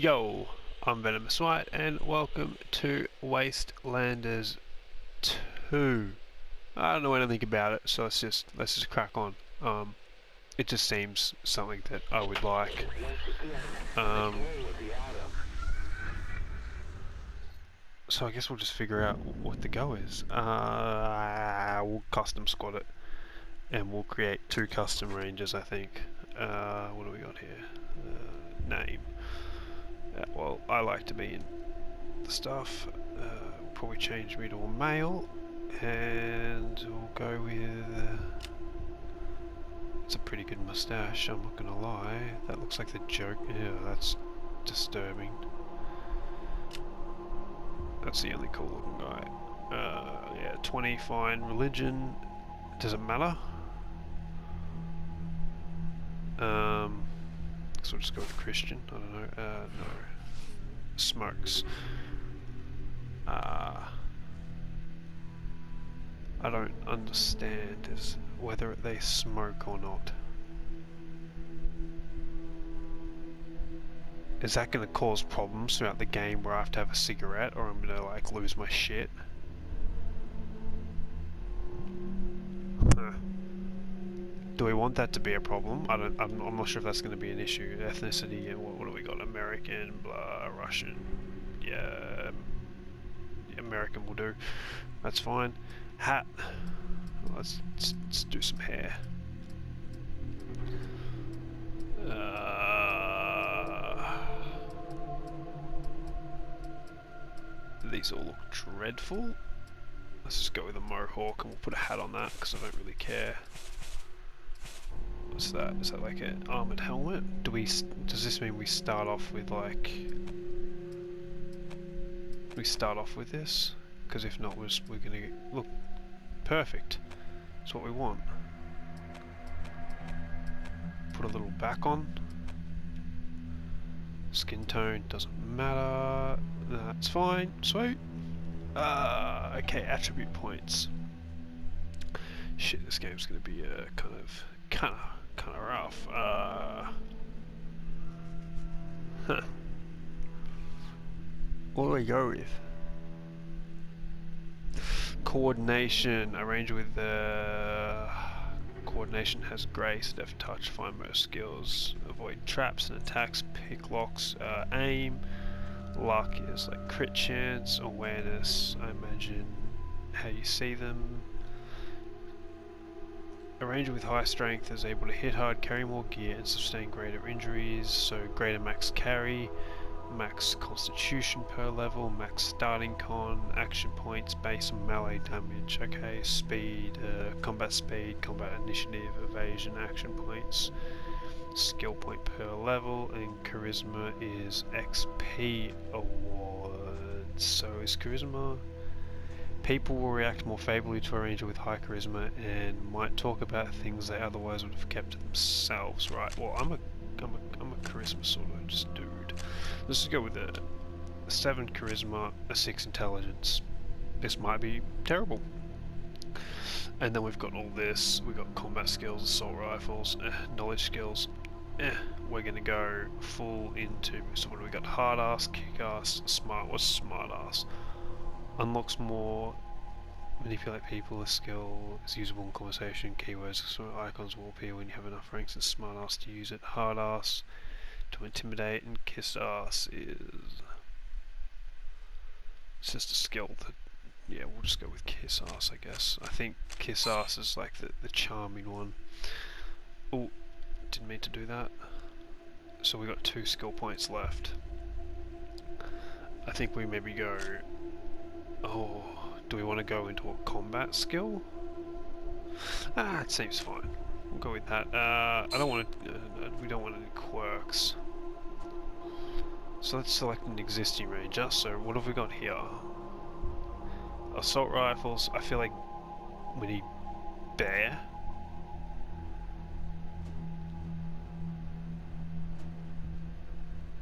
Yo, I'm Venomous White and welcome to Wastelanders 2. I don't know anything about it, so let's just crack on. It just seems something that I would like. So I guess we'll just figure out what the go is. We'll custom squad it, and we'll create 2 custom ranges, I think. What do we got here? Name. Well, I like to be in the stuff. We'll probably change me to a male, and we'll go with it's a pretty good mustache, I'm not gonna lie. That looks like the joke. Yeah, that's disturbing. That's the only cool looking guy. Yeah, 20, fine. Religion, does it matter? So we'll just go with Christian. I don't know. No. Smokes. I don't understand is whether they smoke or not. Is that going to cause problems throughout the game where I have to have a cigarette, or I'm going to like lose my shit? Huh. Do we want that to be a problem? I'm not sure if that's going to be an issue. Ethnicity and what do we got? American, blah, Russian. Yeah, American will do. That's fine. Hat. Let's do some hair. These all look dreadful. Let's just go with a mohawk and we'll put a hat on that because I don't really care. What's that? Is that like an armored helmet? Does this mean we start off with like... We start off with this? Because if not, we're gonna get... Look, perfect. That's what we want. Put a little back on. Skin tone doesn't matter. That's fine. Sweet. Okay, attribute points. Shit, this game's gonna be kind of rough. Huh. What do I go with? Coordination. Arrange with coordination has grace, deft touch, fine motor skills, avoid traps and attacks, pick locks, aim. Luck is like crit chance, awareness, I imagine how you see them. A ranger with high strength is able to hit hard, carry more gear, and sustain greater injuries, so greater max carry, max constitution per level, max starting con, action points, base and melee damage, okay, speed, combat initiative, evasion, action points, skill point per level, and charisma is XP awards. So is charisma... People will react more favourably to a ranger with high charisma and might talk about things they otherwise would have kept to themselves. Right, well I'm a charisma sort of just dude. Let's just go with a 7 charisma, a 6 intelligence. This might be terrible. And then we've got all this, we've got combat skills, assault rifles, knowledge skills. We're gonna go full into, so what do we got? Hard ass, kick ass, smart. What's smart ass? Unlocks more, manipulate people, a skill is usable in conversation, keywords, so icons will appear when you have enough ranks, and smart ass to use it. Hard ass to intimidate, and kiss ass is, it's just a skill that, yeah, we'll just go with kiss ass I guess. I think kiss ass is like the charming one. Oh, didn't mean to do that. So we got 2 skill points left. I think we maybe go... Oh, do we want to go into a combat skill? It seems fine. We'll go with that. I don't want to... we don't want any quirks. So let's select an existing ranger. So what have we got here? Assault rifles. I feel like we need bear.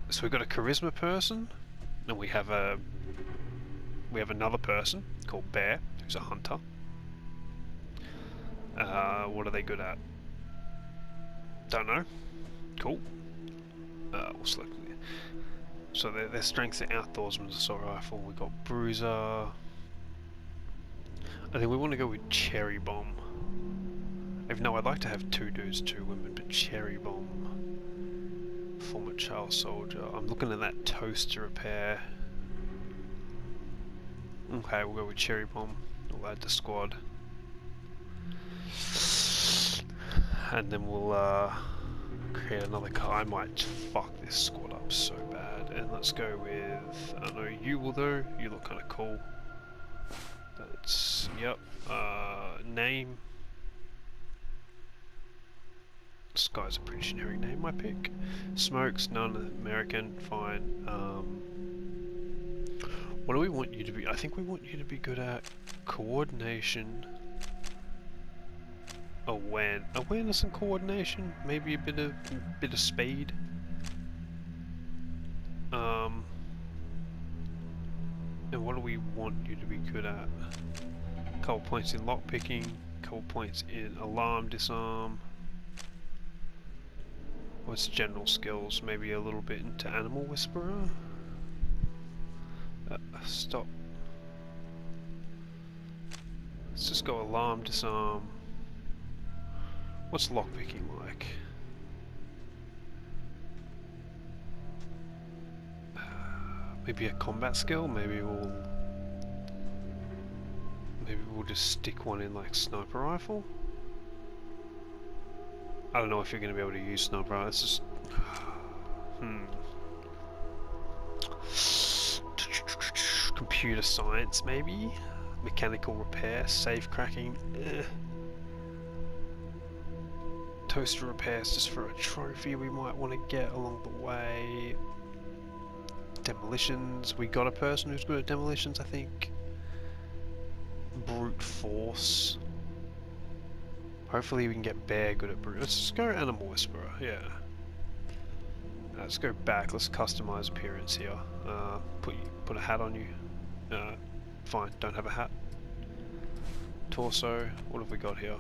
So we've got a charisma person, and we have another person called Bear, who's a hunter. What are they good at? Don't know. Cool. We'll select So their strength's an outdoorsman assault rifle. We got Bruiser. I think we want to go with Cherry Bomb. Even though I'd like to have 2 dudes, 2 women, but Cherry Bomb. Former child soldier. I'm looking at that toaster repair. Okay, we'll go with Cherry Bomb. We'll add the squad. And then we'll create another car. I might fuck this squad up so bad. And let's go with, I don't know, you will do. You look kind of cool. That's, yep. Name. This guy's a pretty generic name, I pick. Smokes, none, American, fine. What do we want you to be? I think we want you to be good at coordination. Awareness and coordination, maybe a bit of speed. And what do we want you to be good at? A couple points in lockpicking, a couple points in alarm disarm. What's general skills? Maybe a little bit into animal whisperer. Stop. Let's just go alarm disarm. What's lockpicking like? Maybe a combat skill? Maybe we'll just stick one in like sniper rifle? I don't know if you're going to be able to use sniper rifle. It's just... Computer science maybe? Mechanical repair, safe cracking, Toaster repairs just for a trophy we might want to get along the way. Demolitions, we got a person who's good at demolitions I think. Brute force. Hopefully we can get Bear good at brute. Let's just go Animal Whisperer, yeah. Let's go back, let's customize appearance here. Put a hat on you. Fine, don't have a hat. Torso, what have we got here?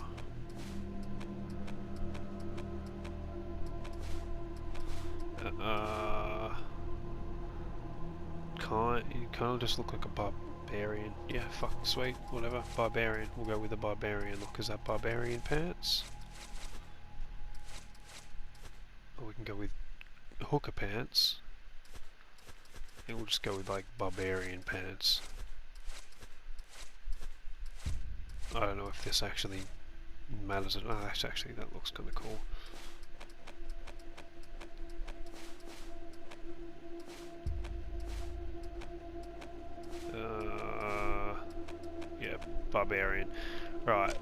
You kind of just look like a barbarian. Yeah, fuck, sweet, whatever. Barbarian, we'll go with a barbarian look. Is that barbarian pants? Or we can go with hooker pants. And we'll just go with like barbarian pants. I don't know if this actually matters. Oh, actually that looks kind of cool. Yeah, barbarian. Right.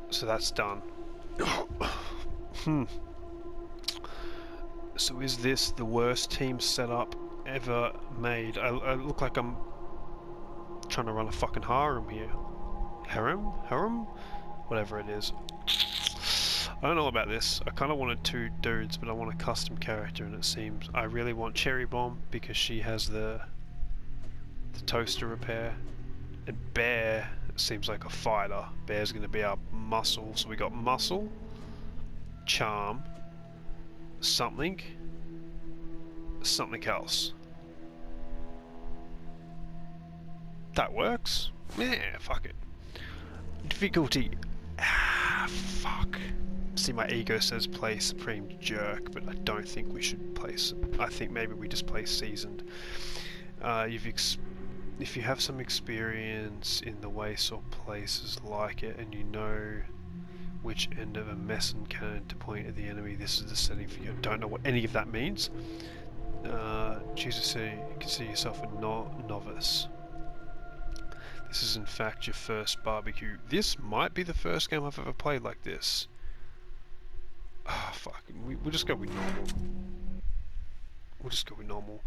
So that's done. So is this the worst team setup ever made? I look like I'm trying to run a fucking harem here. Harem? Whatever it is. I don't know about this. I kind of wanted 2 dudes, but I want a custom character, and it seems I really want Cherry Bomb because she has the toaster repair. And Bear seems like a fighter. Bear's going to be our muscle. So we got muscle, charm, something else. That works? Yeah, fuck it. Difficulty. Fuck. See, my ego says play Supreme Jerk, but I don't think we should play. I think maybe we just play Seasoned. If you have some experience in the Waste or places like it, and you know which end of a meson cannon to point at the enemy, this is the setting for you. I don't know what any of that means. Choose a setting. You can see yourself a novice. This is in fact your first barbecue. This might be the first game I've ever played like this. Ah, oh, fuck. We'll just go with normal.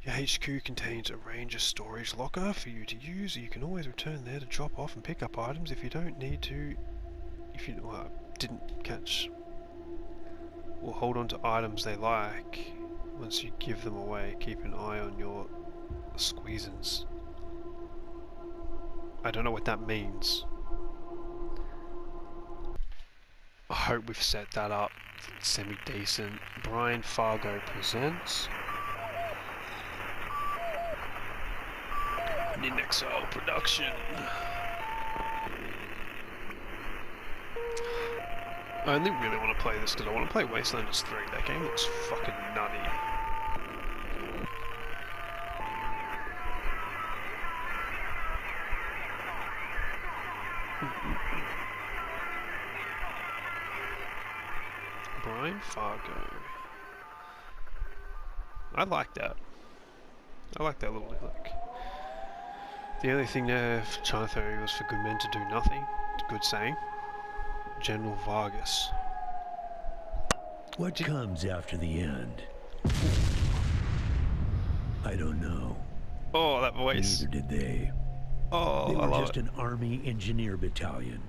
Your HQ contains a ranger storage locker for you to use. You can always return there to drop off and pick up items if you don't need to. If you didn't catch, or hold on to items they like. Once you give them away, keep an eye on your squeezins. I don't know what that means. I hope we've set that up semi-decent. Brian Fargo presents In Exile production. I only really want to play this because I want to play Wasteland 3. That game looks fucking nutty. Brian Fargo. I like that. I like that little look. The only thing there for China Theory was for good men to do nothing. It's a good saying. General Vargas. What comes after the end? I don't know. Oh, that voice. Neither did they. Oh, They I were love just it. an army engineer battalion,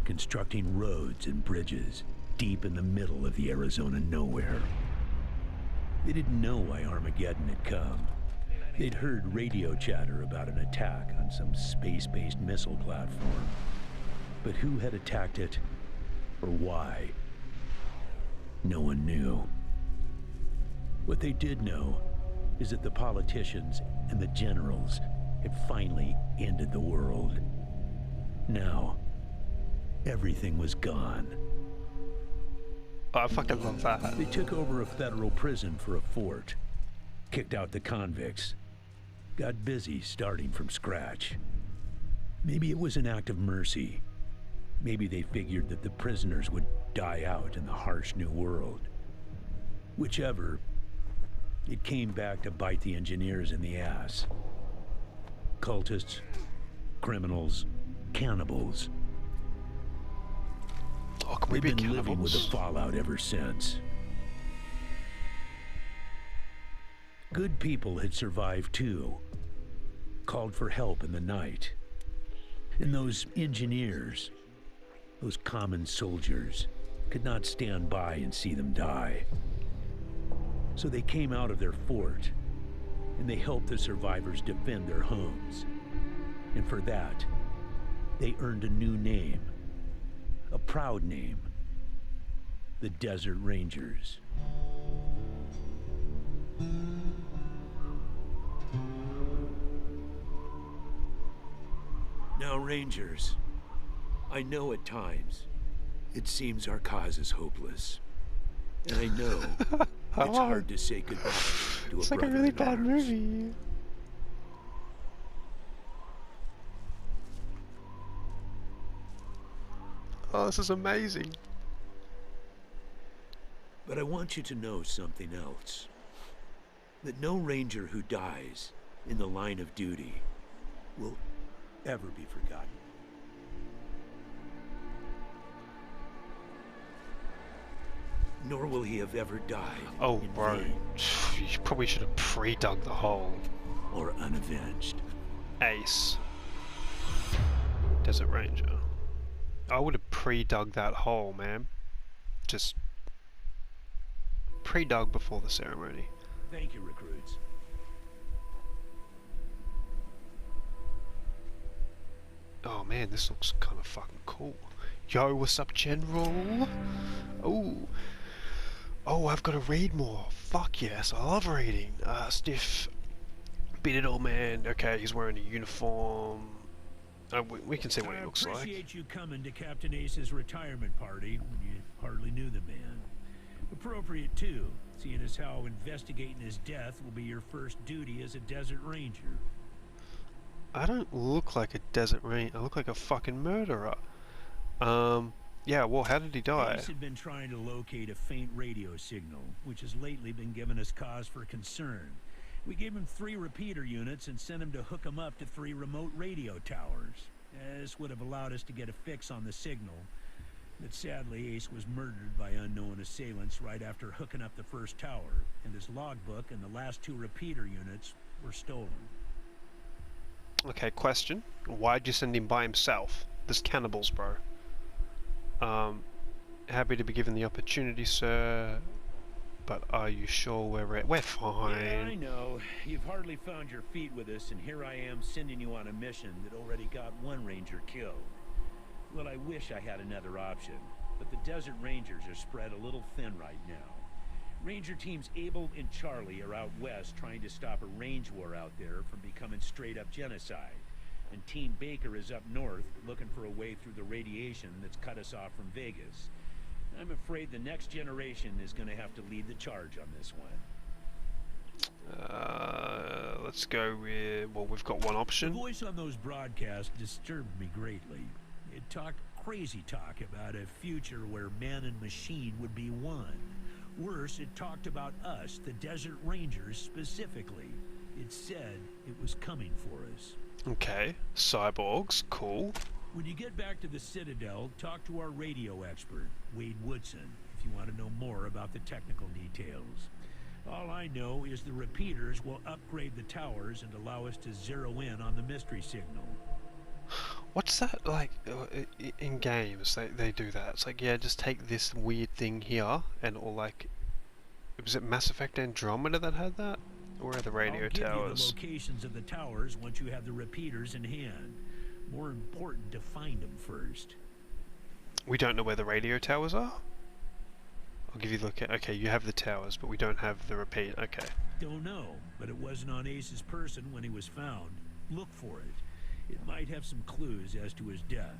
constructing roads and bridges deep in the middle of the Arizona nowhere. They didn't know why Armageddon had come. They'd heard radio chatter about an attack on some space-based missile platform. But who had attacked it, or why? No one knew. What they did know is that the politicians and the generals had finally ended the world. Now, everything was gone. Oh, I fucking love that. They took over a federal prison for a fort, kicked out the convicts, got busy starting from scratch. Maybe it was an act of mercy. Maybe they figured that the prisoners would die out in the harsh new world. Whichever, it came back to bite the engineers in the ass. Cultists, criminals, cannibals. Oh, can we They've be been living with the cannibals? fallout ever since. Good people had survived too, called for help in the night. And those engineers, those common soldiers, could not stand by and see them die. So they came out of their fort, and they helped the survivors defend their homes. And for that, they earned a new name, a proud name, the Desert Rangers. Now, Rangers, I know at times it seems our cause is hopeless. And I know it's hard to say goodbye to a It's like a brother really in bad arms. movie. Oh, this is amazing. But I want you to know something else. That no Ranger who dies in the line of duty will ever be forgotten. Nor will he have ever died Oh, in bro. vain You probably should have pre-dug the hole. or unavenged. Ace. Desert Ranger. I would have pre-dug that hole, man. Just pre-dug before the ceremony. Thank you, recruits. Oh man, this looks kind of fucking cool. Yo, what's up, General? Oh. Oh, I've got to read more. Fuck yes, I love reading. Stiff. Bearded old man. Okay, he's wearing a uniform. We can see what he looks I like. appreciate you coming to Captain Ace's retirement party when you hardly knew the man. Appropriate too, seeing as how investigating his death will be your first duty as a Desert Ranger. I don't look like a desert ranger. I look like a fucking murderer. Yeah, well, how did he die? Ace had been trying to locate a faint radio signal, which has lately been giving us cause for concern. We gave him 3 repeater units and sent him to hook them up to 3 remote radio towers. This would have allowed us to get a fix on the signal. But sadly, Ace was murdered by unknown assailants right after hooking up the first tower, and his logbook and the last 2 repeater units were stolen. Okay, question. Why'd you send him by himself? There's cannibals, bro. Happy to be given the opportunity, sir. But are you sure we're fine? Yeah, I know. You've hardly found your feet with us, and here I am sending you on a mission that already got 1 Ranger killed. Well, I wish I had another option, but the Desert Rangers are spread a little thin right now. Ranger teams Abel and Charlie are out west trying to stop a range war out there from becoming straight-up genocide. And Team Baker is up north looking for a way through the radiation that's cut us off from Vegas. I'm afraid the next generation is going to have to lead the charge on this one. Let's go with... well, we've got one option. The voice on those broadcasts disturbed me greatly. It talked crazy talk about a future where man and machine would be one. Worse, it talked about us, the Desert Rangers, specifically. It said it was coming for us. Okay, cyborgs, cool. When you get back to the Citadel, talk to our radio expert, Wade Woodson, if you want to know more about the technical details. All I know is the repeaters will upgrade the towers and allow us to zero in on the mystery signal. What's that like in games? They do that. It's like, yeah, just take this weird thing here, and or like, was it Mass Effect Andromeda that had that? Or are the radio I'll give towers? you the locations of the towers once you have the repeaters in hand. More important to find them first. We don't know where the radio towers are? I'll give you the okay, you have the towers, but we don't have the repeat. Okay. Don't know, but it wasn't on Ace's person when he was found. Look for it. It might have some clues as to his death.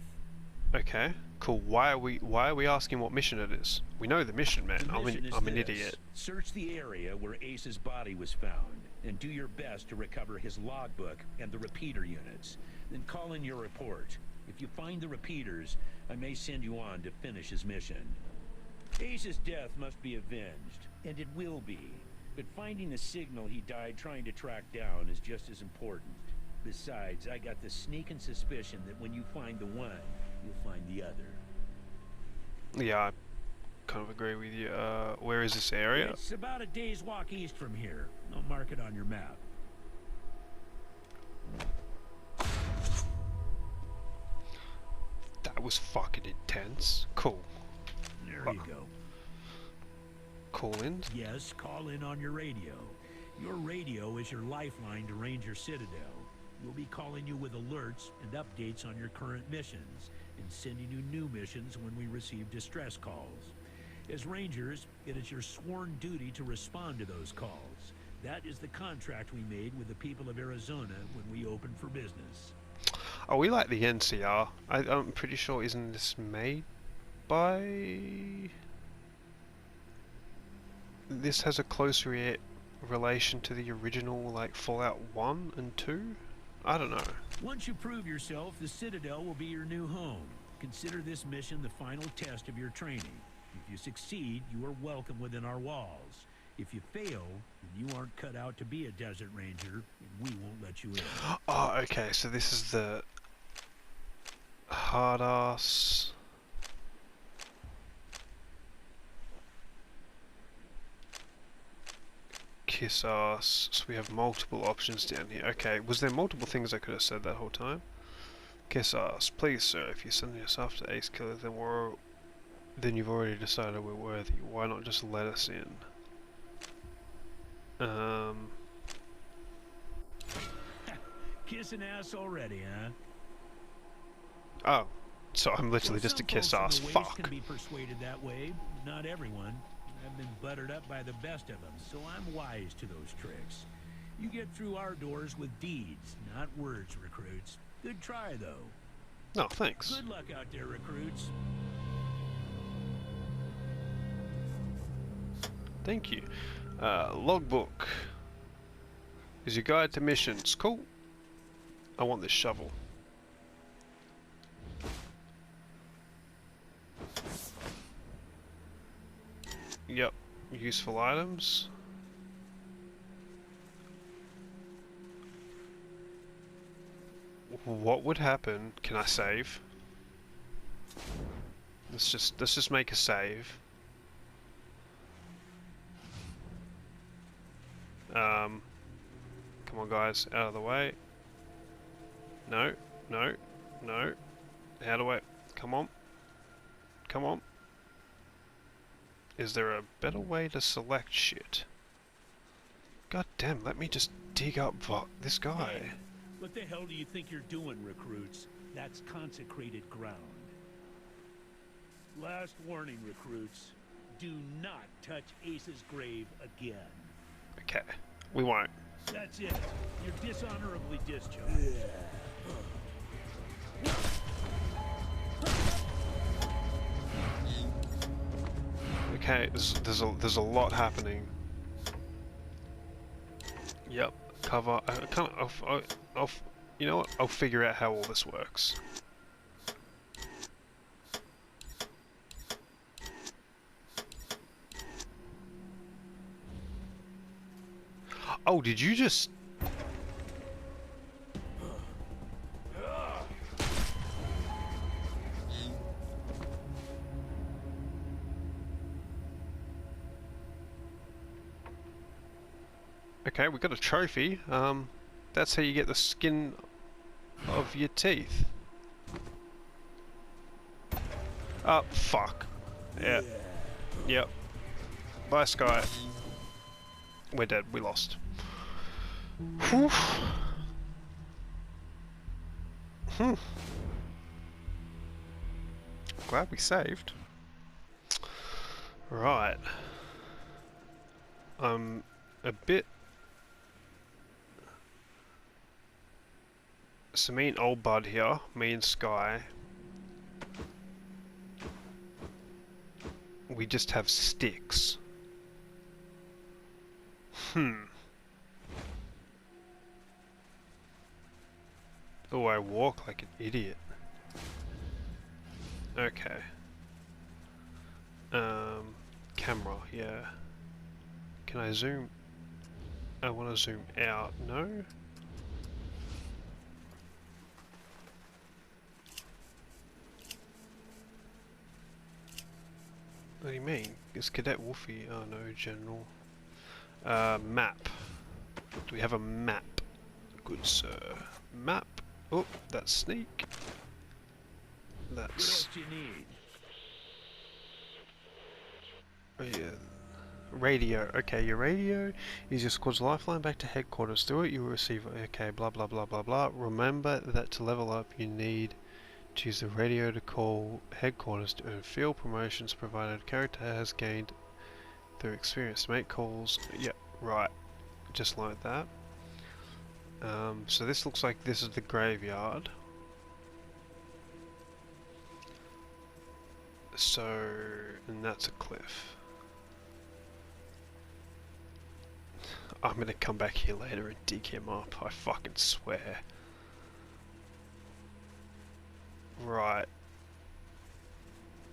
Okay, cool. Why are we asking what mission it is? We know the mission, man. I'm an idiot. Search the area where Ace's body was found, and do your best to recover his logbook and the repeater units. Then call in your report. If you find the repeaters, I may send you on to finish his mission. Ace's death must be avenged, and it will be. But finding the signal he died trying to track down is just as important. Besides, I got the sneaking suspicion that when you find the one, you'll find the other. Yeah, I kind of agree with you. Where is this area? It's about a day's walk east from here. I'll mark it on your map. That was fucking intense. Cool. There you go. Call in? Yes, call in on your radio. Your radio is your lifeline to Ranger Citadel. We'll be calling you with alerts and updates on your current missions, and sending you new missions when we receive distress calls. As Rangers, it is your sworn duty to respond to those calls. That is the contract we made with the people of Arizona when we opened for business. Oh, we like the NCR. I'm pretty sure, isn't this made by... This has a close relation to the original, like, Fallout 1 and 2? I don't know. Once you prove yourself, the Citadel will be your new home. Consider this mission the final test of your training. If you succeed, you are welcome within our walls. If you fail, then you aren't cut out to be a Desert Ranger, and we won't let you in. Oh, okay, so this is the hard-ass... Kiss ass. So we have multiple options down here. Okay, was there multiple things I could have said that whole time? Kiss ass. Please, sir, if you send yourself to Ace Killer, then you've already decided we're worthy. Why not just let us in? Kissing ass already, huh? Oh, so I'm literally just a kiss ass. Fuck. Can be persuaded that way. Not everyone. I've been buttered up by the best of them, so I'm wise to those tricks. You get through our doors with deeds, not words, recruits. Good try, though. No, thanks. Good luck out there, recruits. Thank you. Logbook is your guide to missions. Cool. I want this shovel. Yep. Useful items. What would happen? Can I save? Let's just make a save. Come on guys, out of the way. No, no, no. Out of the way. Come on. Come on. Is there a better way to select shit? God damn, let me just dig up this guy. Hey, what the hell do you think you're doing, recruits? That's consecrated ground. Last warning, recruits. Do not touch Ace's grave again. Okay, we won't. That's it. You're dishonorably discharged. Okay, there's a lot happening. Yep, cover. I can't. You know what? I'll figure out how all this works. Oh, did you just? Okay, we got a trophy. That's how you get the skin of your teeth. Oh, fuck. Yeah. Yep. Bye, Sky. We're dead. We lost. Whew. Glad we saved. Right. I'm a bit... So me and old bud here, me and Sky, we just have sticks. Oh, I walk like an idiot. Okay. Camera, yeah. Can I zoom? I want to zoom out. No? What do you mean? Is Cadet Wolfie? Oh no, General. Map. Do we have a map? Good sir. Map. Oh, that's sneak. That's... What else you need? Oh yeah. Radio. Okay, your radio is your squad's lifeline back to headquarters. Through it you will receive... Okay, blah blah blah blah blah. Remember that to level up you need to use the radio to call headquarters to earn field promotions provided character has gained through experience. Make calls. Yeah, right. Just like that. So this looks like this is the graveyard. So, and that's a cliff. I'm gonna come back here later and dig him up, I fucking swear. Right.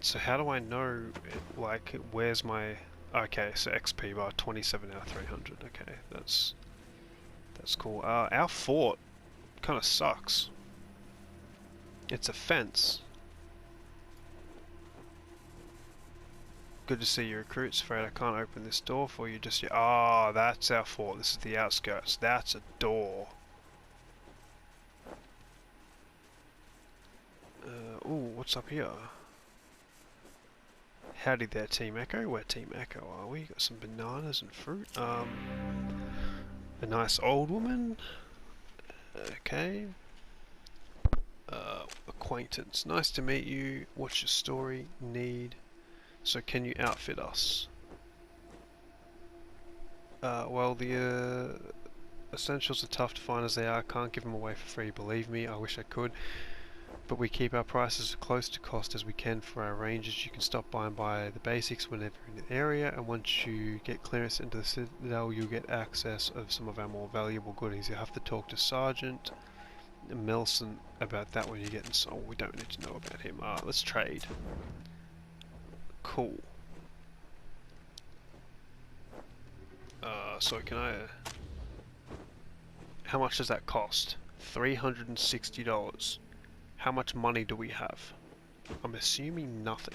So how do I know, like, where's my... Okay, so XP bar 27 out of 300. Okay, that's cool. Our fort kind of sucks. It's a fence. Good to see you recruits. Afraid I can't open this door for you just yet. Ah, that's our fort. This is the outskirts. That's a door. Ooh, what's up here? Howdy there, Team Echo. We're Team Echo, are we? Got some bananas and fruit. A nice old woman. Okay. Acquaintance. Nice to meet you. What's your story? Need. So can you outfit us? Well, the essentials are tough to find as they are. Can't give them away for free. Believe me, I wish I could. But we keep our prices as close to cost as we can for our rangers. You can stop by and buy the basics whenever in the area, and once you get clearance into the Citadel, you'll get access of some of our more valuable goodies. You'll have to talk to Sergeant Milson about that when you get in. So we don't need to know about him. Let's trade. Cool. So can I... How much does that cost? $360. How much money do we have? I'm assuming nothing.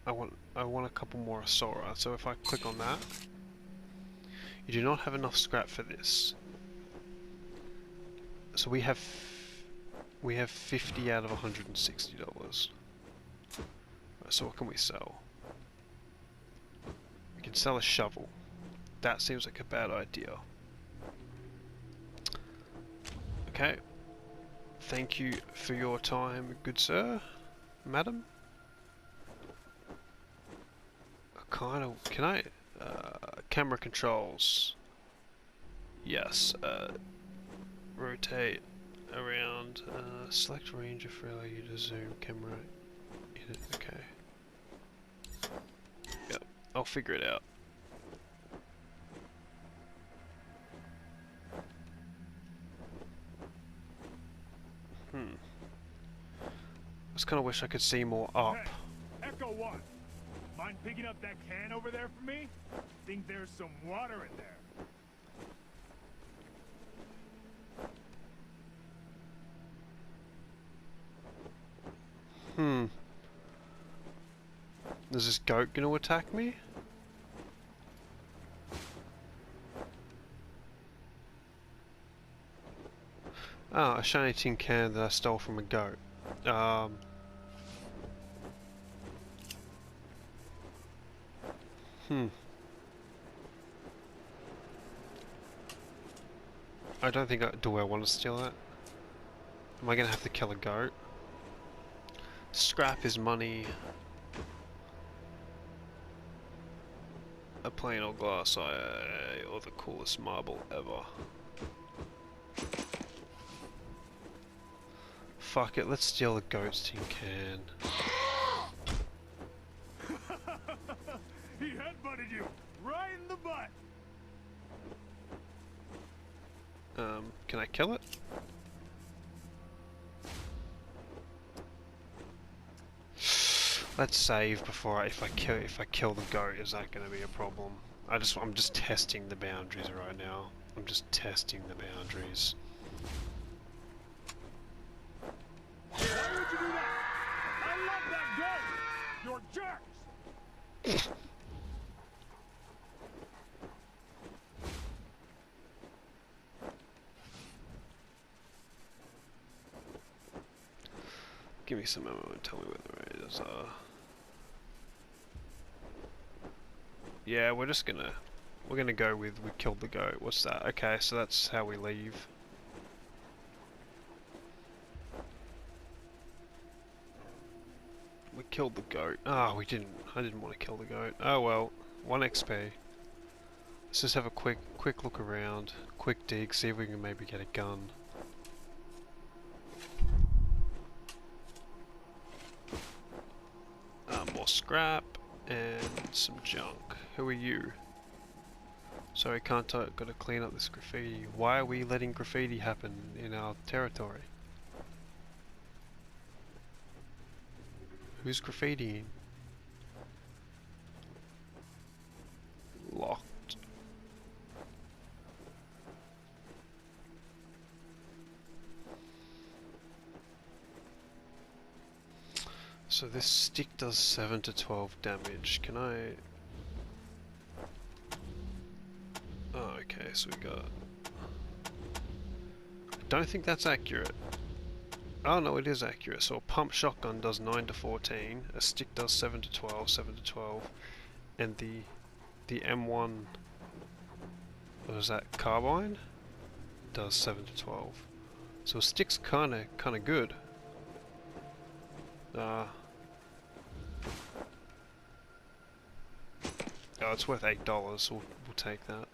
I want a couple more Asura, so if I click on that, you do not have enough scrap for this. So we have 50 out of $160. So what can we sell? We can sell a shovel. That seems like a bad idea. Okay. Thank you for your time, good sir, madam. Kind of. Can I? Camera controls. Yes. Rotate around. Select range if allow you to zoom camera in it. Okay. Yep. I'll figure it out. I just kind of wish I could see more up. Hey, Echo 1. Mind picking up that can over there for me? Think there's some water in there. Is this goat gonna attack me? Ah, a shiny tin can that I stole from a goat. I don't think do I want to steal that? Am I gonna have to kill a goat? Scrap is money. A plain old glass eye, or the coolest marble ever. Fuck it, let's steal the goat's tin can. He headbutted you right in the butt. Can I kill it? Let's save before if I kill the goat. Is that going to be a problem? I'm just testing the boundaries right now. I'm just testing the boundaries. Why would you do that? I love that goat. You're jerks. Give me some ammo and tell me where the raiders are. Yeah, we're gonna go with we killed the goat. What's that? Okay, so that's how we leave. We killed the goat. Ah, we didn't. I didn't want to kill the goat. Oh well, 1 XP. Let's just have a quick look around, quick dig, see if we can maybe get a gun. More scrap and some junk. Who are you? Sorry, can't I gotta clean up this graffiti. Why are we letting graffiti happen in our territory? Who's graffitiing? Locked. So this stick does 7 to 12 damage. Can I... Oh, okay, so we got... I don't think that's accurate. Oh no, it is accurate. So a pump shotgun does 9 to 14, a stick does 7 to 12, 7 to 12, and the M1, what is that, carbine? Does 7 to 12. So a stick's kinda good. Oh, it's worth $8. We'll take that.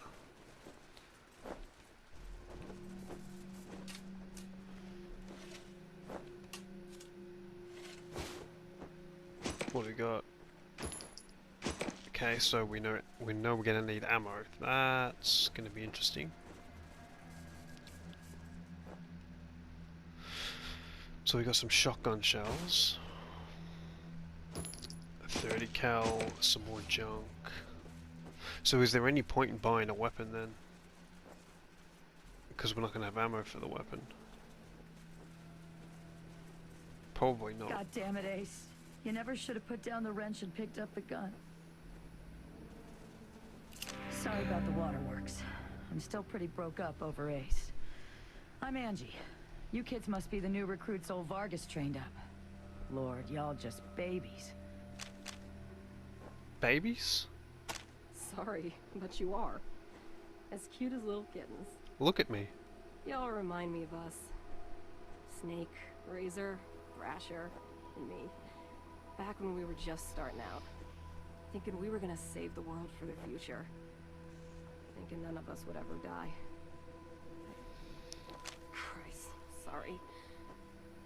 What do we got? Okay, so we know we're gonna need ammo. That's gonna be interesting. So we got some shotgun shells. 30 cal, some more junk. So is there any point in buying a weapon then? Because we're not going to have ammo for the weapon. Probably not. God damn it, Ace. You never should have put down the wrench and picked up the gun. Sorry about the waterworks. I'm still pretty broke up over Ace. I'm Angie. You kids must be the new recruits old Vargas trained up. Lord, y'all just babies. Babies? Sorry, but you are. As cute as little kittens. Look at me. Y'all remind me of us. Snake, Razor, Thrasher, and me. Back when we were just starting out. Thinking we were gonna save the world for the future. Thinking none of us would ever die. Christ, sorry.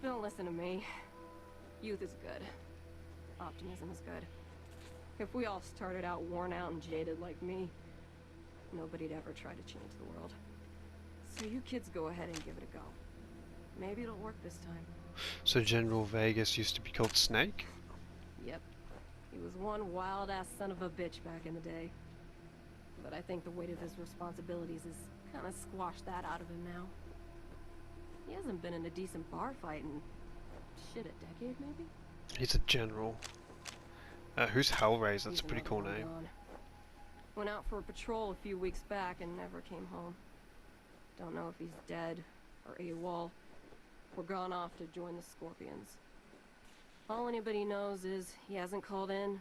Don't listen to me. Youth is good. Optimism is good. If we all started out worn out and jaded like me, nobody'd ever try to change the world. So you kids go ahead and give it a go. Maybe it'll work this time. So General Vegas used to be called Snake? Yep. He was one wild-ass son of a bitch back in the day. But I think the weight of his responsibilities has kind of squashed that out of him now. He hasn't been in a decent bar fight in, shit, a decade maybe? He's a general. Who's Hellraiser? That's He's a pretty another cool one name. gone. Went out for a patrol a few weeks back and never came home. Don't know if he's dead or AWOL or gone off to join the Scorpions. All anybody knows is he hasn't called in,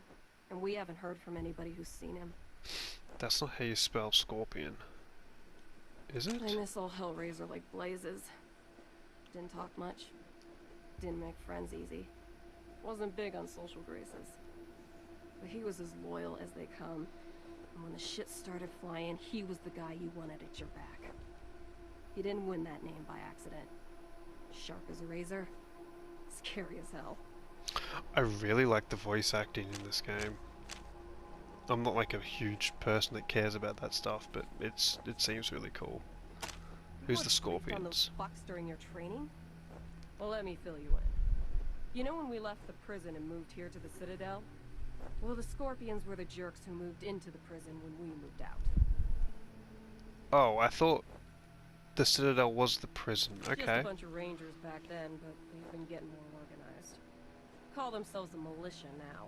and we haven't heard from anybody who's seen him. That's not how you spell Scorpion. Is it? I miss old Hellraiser like blazes. Didn't talk much. Didn't make friends easy. Wasn't big on social graces. But he was as loyal as they come. And when the shit started flying, he was the guy you wanted at your back. He didn't win that name by accident. Sharp as a razor. Scary as hell. I really like the voice acting in this game. I'm not like a huge person that cares about that stuff, but it seems really cool. Who's the On Scorpions? those fucks during your training? Well, let me fill you in. You know when we left the prison and moved here to the Citadel? Well, the Scorpions were the jerks who moved into the prison when we moved out. Oh, I thought the Citadel was the prison. Just Okay. a bunch of rangers back then, but they've been getting more organized. Call themselves a militia now,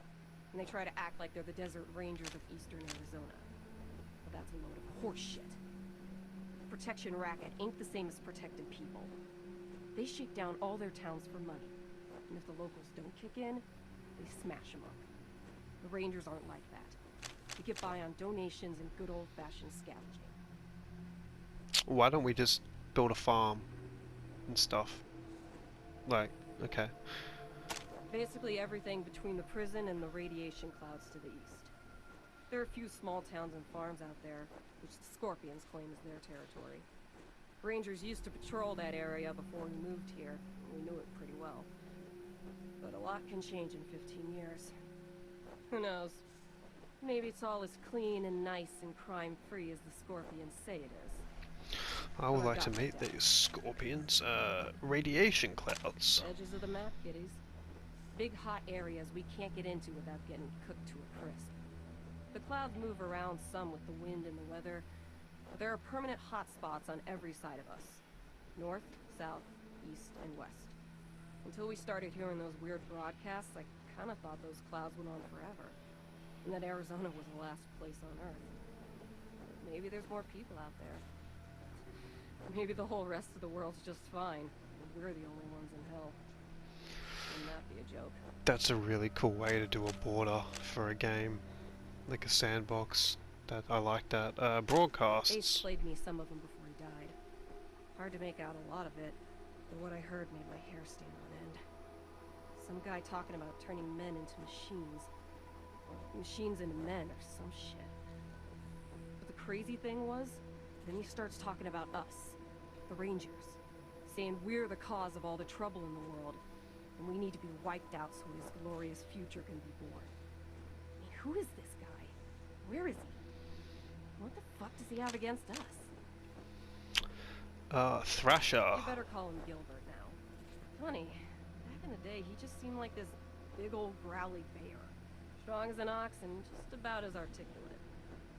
and they try to act like they're the Desert Rangers of Eastern Arizona. But that's a load of horse shit. The protection racket ain't the same as protecting people. They shake down all their towns for money, and if the locals don't kick in, they smash them up. The Rangers aren't like that. They get by on donations and good old-fashioned scavenging. Why don't we just build a farm and stuff? Like, okay. Basically everything between the prison and the radiation clouds to the east. There are a few small towns and farms out there, which the Scorpions claim is their territory. Rangers used to patrol that area before we moved here, and we knew it pretty well. But a lot can change in 15 years. Who knows? Maybe it's all as clean and nice and crime-free as the Scorpions say it is. I would I've like to got meet that. these Scorpions. Radiation clouds. Edges of the map, kiddies. Big hot areas we can't get into without getting cooked to a crisp. The clouds move around some with the wind and the weather, but there are permanent hot spots on every side of us. North, south, east, and west. Until we started hearing those weird broadcasts, I kind of thought those clouds went on forever. And that Arizona was the last place on Earth. But maybe there's more people out there. Maybe the whole rest of the world's just fine, and we're the only ones in hell. Wouldn't that be a joke? That's a really cool way to do a border for a game. Like a sandbox. That I like that. Ace Broadcasts. played me some of them before he died. Hard to make out a lot of it, but what I heard made my hair stand on end. Some guy talking about turning men into machines. Or machines into men or some shit. But the crazy thing was, then he starts talking about us, the Rangers. Saying we're the cause of all the trouble in the world. And we need to be wiped out so his glorious future can be born. I mean, who is this guy? Where is he? What the fuck does he have against us? Thrasher. You better call him Gilbert now. Funny, back in the day, he just seemed like this big old growly bear. Strong as an ox and just about as articulate.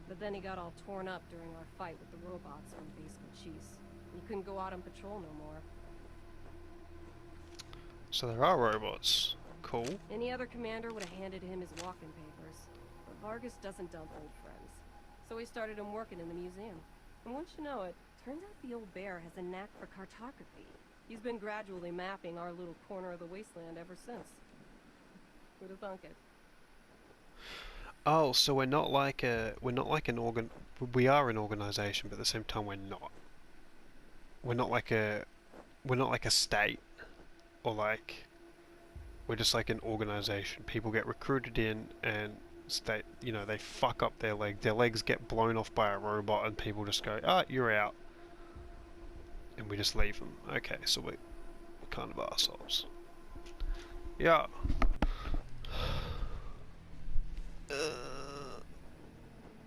But then he got all torn up during our fight with the robots from Base Cochise. He couldn't go out on patrol no more. So there are robots. Cool. Any other commander would have handed him his walking papers. But Vargas doesn't dump old friends. So he started him working in the museum. And once you know it, turns out the old bear has a knack for cartography. He's been gradually mapping our little corner of the Wasteland ever since. Who'd have thunk it? Oh, so we're not like an organ. We are an organization, but at the same time we're not. We're not like a state. or like we're just like an organization. People get recruited in and they, you know, they fuck up their leg. Their legs get blown off by a robot, and people just go, "Ah, you're out," and we just leave them. Okay, so we're kind of assholes. Yeah.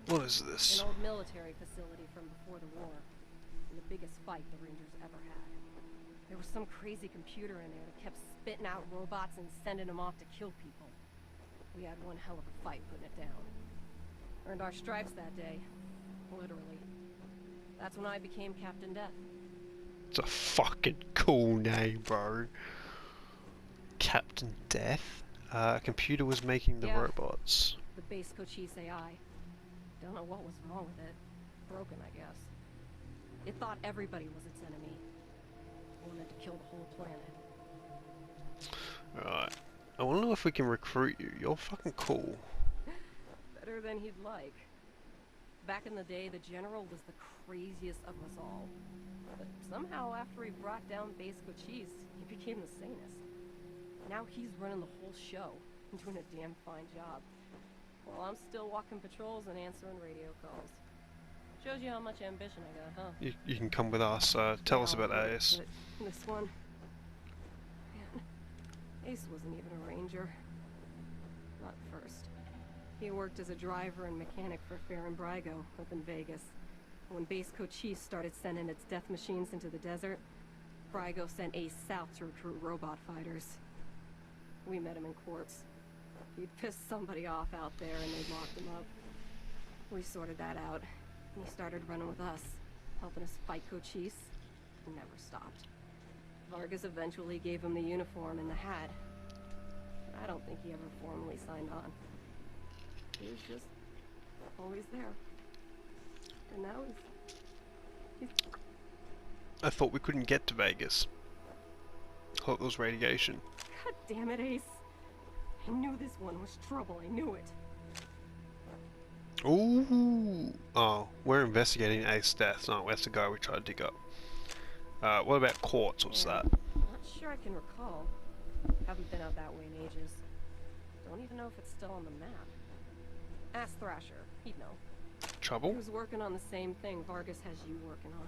What is this? An old military facility from before the war. And the biggest fight the Rangers ever had. There was some crazy computer in there that kept spitting out robots and sending them off to kill people. We had one hell of a fight putting it down. Earned our stripes that day. Literally. That's when I became Captain Death. It's a fucking cool name, bro. Captain Death? A computer was making the robots. The base Cochise AI. Don't know what was wrong with it. Broken, I guess. It thought everybody was its enemy. Wanted to kill the whole planet. Alright. I wanna know if we can recruit you. You're fucking cool. Better than he'd like. Back in the day, the General was the craziest of us all. But somehow, after he brought down base Cochise, he became the sanest. Now he's running the whole show, and doing a damn fine job. While I'm still walking patrols and answering radio calls. Shows you how much ambition I got, huh? You can come with us. Tell us about Ace. This one... Man, Ace wasn't even a ranger. Not at first. He worked as a driver and mechanic for Fair and Brygo up in Vegas. When base Cochise started sending its death machines into the desert, Brygo sent Ace south to recruit robot fighters. We met him in quartz. He'd pissed somebody off out there and they locked him up. We sorted that out, and he started running with us, helping us fight Cochise, and never stopped. Vargas eventually gave him the uniform and the hat. But I don't think he ever formally signed on. He was just always there. And now he's... I thought we couldn't get to Vegas. I thought there was radiation. God damn it, Ace. I knew this one was trouble, I knew it. Ooh. Oh, we're investigating Ace's death, aren't we? That's the guy we tried to dig up. What about Quartz? What's that? Not sure I can recall. Haven't been out that way in ages. Don't even know if it's still on the map. Ask Thrasher, he'd know. Trouble? He was working on the same thing Vargas has you working on.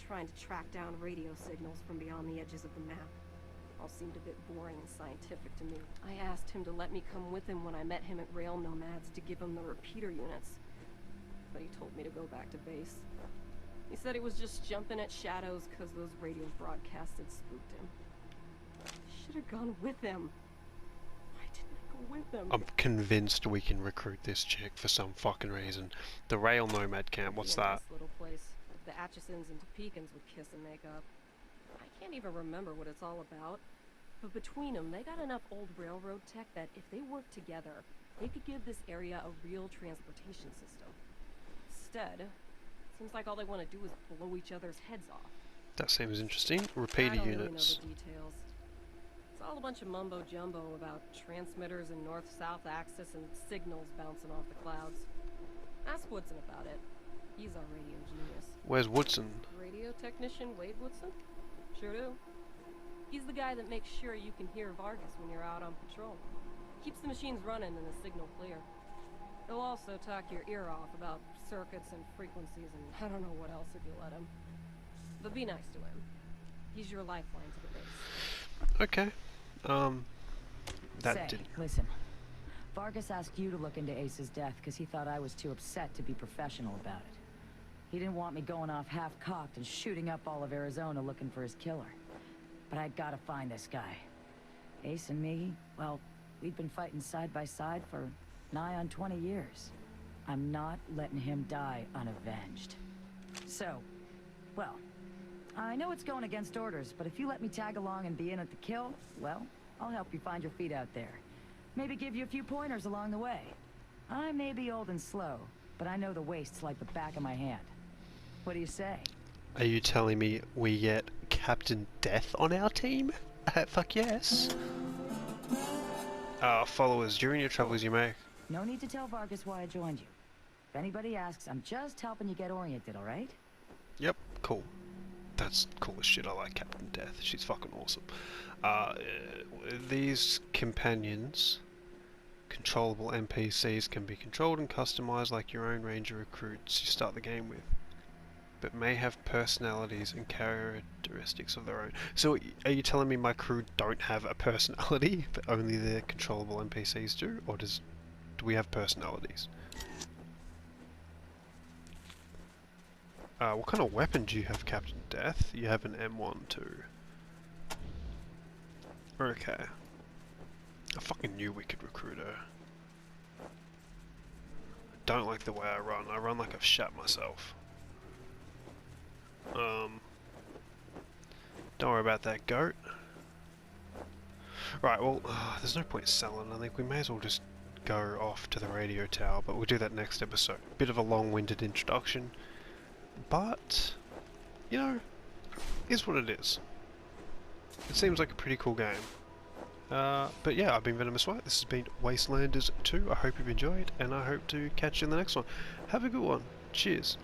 Trying to track down radio signals from beyond the edges of the map. All seemed a bit boring and scientific to me. I asked him to let me come with him when I met him at Rail Nomads to give him the repeater units. But he told me to go back to base. He said he was just jumping at shadows because those radio broadcasts had spooked him. I should have gone with him. Why didn't I go with him? I'm convinced we can recruit this chick for some fucking reason. The Rail Nomad Camp, what's that? Nice little place. The Atchisons and Topekans would kiss and make up. I can't even remember what it's all about. But between them, they got enough old railroad tech that if they worked together, they could give this area a real transportation system. Instead, seems like all they want to do is blow each other's heads off. That seems interesting. Repeater I don't really know units. the details. It's all a bunch of mumbo-jumbo about transmitters and north-south axis and signals bouncing off the clouds. Ask Woodson about it. He's our radio genius. Where's Woodson? Radio technician Wade Woodson? Sure do. He's the guy that makes sure you can hear Vargas when you're out on patrol. Keeps the machines running and the signal clear. He'll also talk your ear off about circuits and frequencies and I don't know what else if you let him. But be nice to him. He's your lifeline to the base. Okay. That Say, didn't... listen. Vargas asked you to look into Ace's death because he thought I was too upset to be professional about it. He didn't want me going off half-cocked and shooting up all of Arizona looking for his killer. But I'd gotta find this guy. Ace and me, well, we'd been fighting side by side for nigh on 20 years. I'm not letting him die unavenged. So, well, I know it's going against orders, but if you let me tag along and be in at the kill, well, I'll help you find your feet out there. Maybe give you a few pointers along the way. I may be old and slow, but I know the wastes like the back of my hand. What do you say? Are you telling me we get Captain Death on our team? Fuck yes. Followers, during your travels you may... No need to tell Vargas why I joined you. If anybody asks, I'm just helping you get oriented, alright? Yep, cool. that's cool as shit. I like Captain Death. She's fucking awesome. These companions, controllable NPCs, can be controlled and customized like your own ranger recruits you start the game with, but may have personalities and characteristics of their own. So are you telling me my crew don't have a personality, but only the controllable NPCs do? Or do we have personalities? What kind of weapon do you have, Captain Death? You have an M1 too. Okay. I fucking knew we could recruit her. I don't like the way I run. I run like I've shat myself. Don't worry about that goat. Right, well, there's no point selling. I think we may as well just go off to the radio tower, but we'll do that next episode. Bit of a long-winded introduction, but, you know, is what it is. It seems like a pretty cool game. But yeah, I've been Venomous White. This has been Wastelanders 2. I hope you've enjoyed, and I hope to catch you in the next one. Have a good one. Cheers.